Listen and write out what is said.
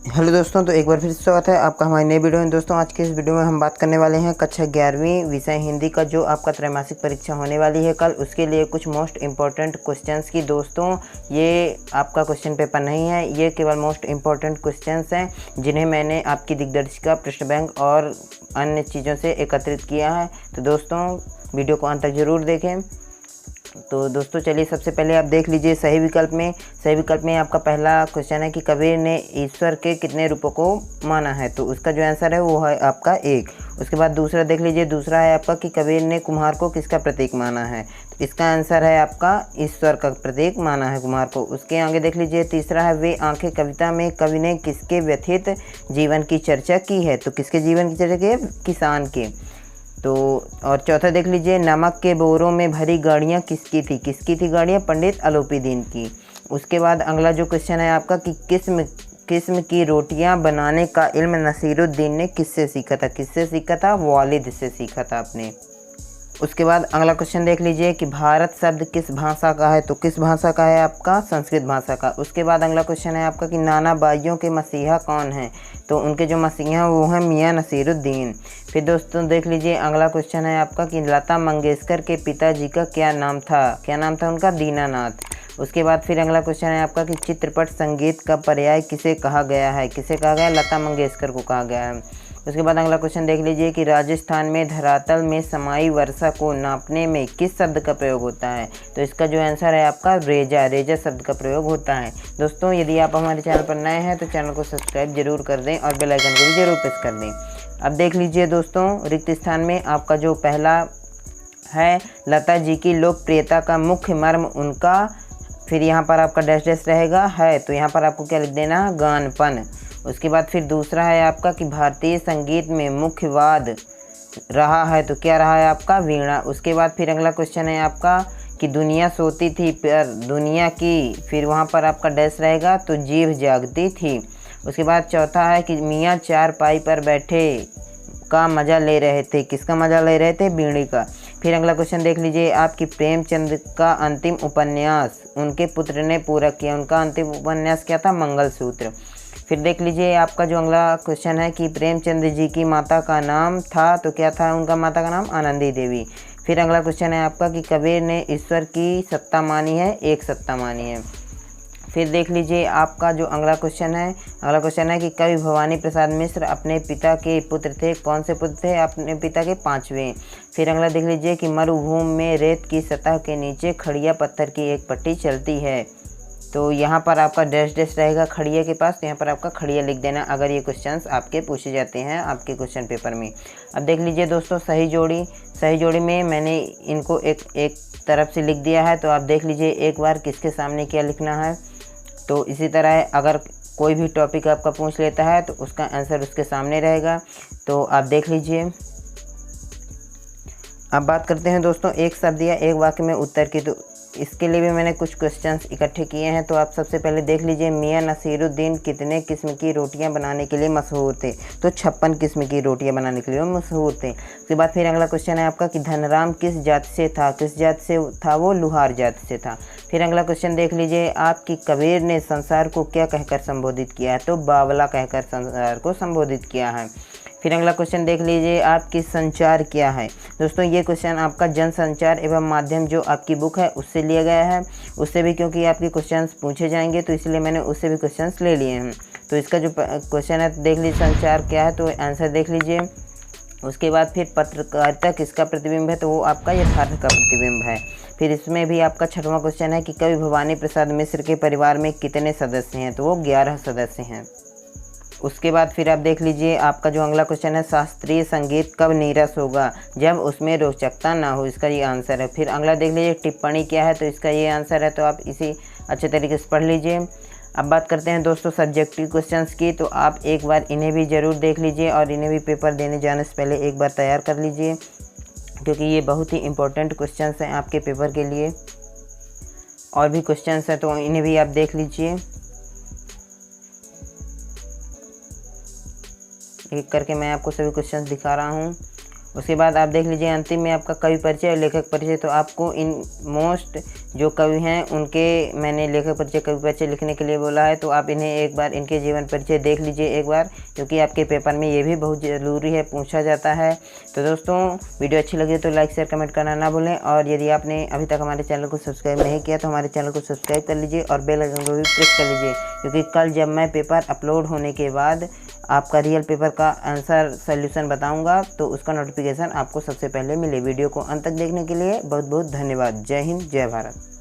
Hello दोस्तों, तो एक बार फिर से स्वागत है आपका हमारी नई वीडियो में। दोस्तों आज की इस वीडियो में हम बात करने वाले हैं कक्षा 11वीं विषय हिंदी का जो आपका त्रैमासिक परीक्षा होने वाली है कल, उसके लिए कुछ मोस्ट इम्पॉर्टेंट क्वेश्चंस की। दोस्तों ये आपका क्वेश्चन पेपर नहीं है, ये केवल मोस्ट इम्पॉर्टेंट क्वेश्चंस हैं जिन्हें मैंने आपकी दिग्दर्शिका, पृष्ठ बैंक और अन्य चीज़ों से एकत्रित किया है। तो दोस्तों वीडियो को अंत तक ज़रूर देखें। तो दोस्तों चलिए सबसे पहले आप देख लीजिए सही विकल्प में आपका पहला क्वेश्चन है कि कबीर ने ईश्वर के कितने रूपों को माना है। तो उसका जो आंसर है वो है आपका 1। उसके बाद दूसरा देख लीजिए, दूसरा है आपका कि कबीर ने कुम्हार को किसका प्रतीक माना है। तो इसका आंसर है आपका ईश्वर का प्रतीक माना है कुम्हार को। उसके आगे देख लीजिए, तीसरा है वे आंखें कविता में कवि ने किसके व्यथित जीवन की चर्चा की है। तो किसके जीवन की चर्चा की है? किसान के। तो और चौथा देख लीजिए, नमक के बोरों में भरी गाड़ियाँ किसकी थी गाड़ियाँ? पंडित अलोपीदीन की। उसके बाद अगला जो क्वेश्चन है आपका कि किस्म की रोटियां बनाने का इल्म नसीरुद्दीन ने किससे सीखा था? वालिद से सीखा था आपने। उसके बाद अगला क्वेश्चन देख लीजिए कि भारत शब्द किस भाषा का है। तो किस भाषा का है आपका? संस्कृत भाषा का। उसके बाद अगला क्वेश्चन है आपका कि नाना बाइयों के मसीहा कौन हैं। तो उनके जो मसीहा वो हैं मियाँ नसीरुद्दीन। फिर दोस्तों देख लीजिए अगला क्वेश्चन है आपका कि लता मंगेशकर के पिताजी का क्या नाम था उनका? दीनानाथ। उसके बाद फिर अगला क्वेश्चन है आपका कि चित्रपट संगीत का पर्याय किसे कहा गया है? लता मंगेशकर को कहा गया है। उसके बाद अगला क्वेश्चन देख लीजिए कि राजस्थान में धरातल में समाई वर्षा को नापने में किस शब्द का प्रयोग होता है। तो इसका जो आंसर है आपका रेजा शब्द का प्रयोग होता है। दोस्तों यदि आप हमारे चैनल पर नए हैं तो चैनल को सब्सक्राइब जरूर कर दें और बेल आइकन को भी जरूर प्रेस कर दें। अब देख लीजिए दोस्तों, रिक्त स्थान में आपका जो पहला है लता जी की लोकप्रियता का मुख्य मर्म उनका, फिर यहाँ पर आपका डैश रहेगा है, तो यहाँ पर आपको क्या लिख देना? गानपन। उसके बाद फिर दूसरा है आपका कि भारतीय संगीत में मुख्य वाद रहा है। तो क्या रहा है आपका? वीणा। उसके बाद फिर अगला क्वेश्चन है आपका कि दुनिया सोती थी पर दुनिया की, फिर वहाँ पर आपका डैश रहेगा तो जीभ जागती थी। उसके बाद चौथा है कि मियाँ चारपाई पर बैठे का मज़ा ले रहे थे। किसका मज़ा ले रहे थे? बीड़ी का। फिर अगला क्वेश्चन देख लीजिए आपकी प्रेमचंद का अंतिम उपन्यास उनके पुत्र ने पूरा किया। उनका अंतिम उपन्यास क्या था? मंगलसूत्र। फिर देख लीजिए आपका जो अगला क्वेश्चन है कि प्रेमचंद जी की माता का नाम था, तो क्या था उनका माता का नाम? आनंदी देवी। फिर अगला क्वेश्चन है आपका कि कबीर ने ईश्वर की सत्ता मानी है, एक सत्ता मानी है। फिर देख लीजिए आपका जो अगला क्वेश्चन है कि कवि भवानी प्रसाद मिश्र अपने पिता के पुत्र थे। कौन से पुत्र थे? अपने पिता के 5वें। फिर अगला देख लीजिए कि मरुभूमि में रेत की सतह के नीचे खड़िया पत्थर की एक पट्टी चलती है। तो यहाँ पर आपका डैश रहेगा खड़िया के पास, तो यहाँ पर आपका खड़िया लिख देना अगर ये क्वेश्चंस आपके पूछे जाते हैं आपके क्वेश्चन पेपर में। अब देख लीजिए दोस्तों सही जोड़ी में मैंने इनको एक तरफ से लिख दिया है। तो आप देख लीजिए एक बार किसके सामने क्या लिखना है। तो इसी तरह अगर कोई भी टॉपिक आपका पूछ लेता है तो उसका आंसर उसके सामने रहेगा। तो आप देख लीजिए। अब बात करते हैं दोस्तों एक शब्द या एक वाक्य में उत्तर की। तो इसके लिए भी मैंने कुछ क्वेश्चंस इकट्ठे किए हैं। तो आप सबसे पहले देख लीजिए, मियाँ नसीरुद्दीन कितने किस्म की रोटियां बनाने के लिए मशहूर थे। तो 56 किस्म की रोटियां बनाने के लिए मशहूर थे। उसके बाद फिर अगला क्वेश्चन है आपका कि धनराम किस जाति से था। किस जाति से था? वो लुहार जाति से था। फिर अगला क्वेश्चन देख लीजिए आपकी कबीर ने संसार को क्या कहकर संबोधित किया है। तो बावला कहकर संसार को संबोधित किया है। फिर अगला क्वेश्चन देख लीजिए आपकी संचार क्या है। दोस्तों ये क्वेश्चन आपका जनसंचार एवं माध्यम जो आपकी बुक है उससे लिया गया है। उससे भी क्योंकि आपके क्वेश्चंस पूछे जाएंगे तो इसलिए मैंने उससे भी क्वेश्चंस ले लिए हैं। तो इसका जो क्वेश्चन है देख लीजिए संचार क्या है, तो आंसर देख लीजिए। उसके बाद फिर पत्रकारिता किसका प्रतिबिंब है। तो वो आपका यथार्थ का प्रतिबिंब है। फिर इसमें भी आपका 6वां क्वेश्चन है कि कवि भवानी प्रसाद मिश्र के परिवार में कितने सदस्य हैं। तो वो 11 सदस्य हैं। उसके बाद फिर आप देख लीजिए आपका जो अगला क्वेश्चन है शास्त्रीय संगीत कब नीरस होगा। जब उसमें रोचकता ना हो। इसका ये आंसर है। फिर अगला देख लीजिए टिप्पणी क्या है। तो इसका ये आंसर है। तो आप इसी अच्छे तरीके से पढ़ लीजिए। अब बात करते हैं दोस्तों सब्जेक्टिव क्वेश्चंस की। तो आप एक बार इन्हें भी ज़रूर देख लीजिए और इन्हें भी पेपर देने जाने से पहले एक बार तैयार कर लीजिए, क्योंकि ये बहुत ही इंपॉर्टेंट क्वेश्चंस हैं आपके पेपर के लिए। और भी क्वेश्चंस हैं तो इन्हें भी आप देख लीजिए। एक करके मैं आपको सभी क्वेश्चंस दिखा रहा हूँ। उसके बाद आप देख लीजिए अंतिम में आपका कवि परिचय और लेखक परिचय। तो आपको इन मोस्ट जो कवि हैं उनके मैंने लेखक परिचय, कवि परिचय लिखने के लिए बोला है। तो आप इन्हें एक बार इनके जीवन परिचय देख लीजिए एक बार, क्योंकि आपके पेपर में ये भी बहुत ज़रूरी है, पूछा जाता है। तो दोस्तों वीडियो अच्छी लगी तो लाइक शेयर कमेंट करना ना भूलें, और यदि आपने अभी तक हमारे चैनल को सब्सक्राइब नहीं किया तो हमारे चैनल को सब्सक्राइब कर लीजिए और बेल आइकन को भी प्रेस कर लीजिए, क्योंकि कल जब मैं पेपर अपलोड होने के बाद आपका रियल पेपर का आंसर सॉल्यूशन बताऊंगा तो उसका नोटिफिकेशन आपको सबसे पहले मिले। वीडियो को अंत तक देखने के लिए बहुत बहुत धन्यवाद। जय हिंद, जय भारत।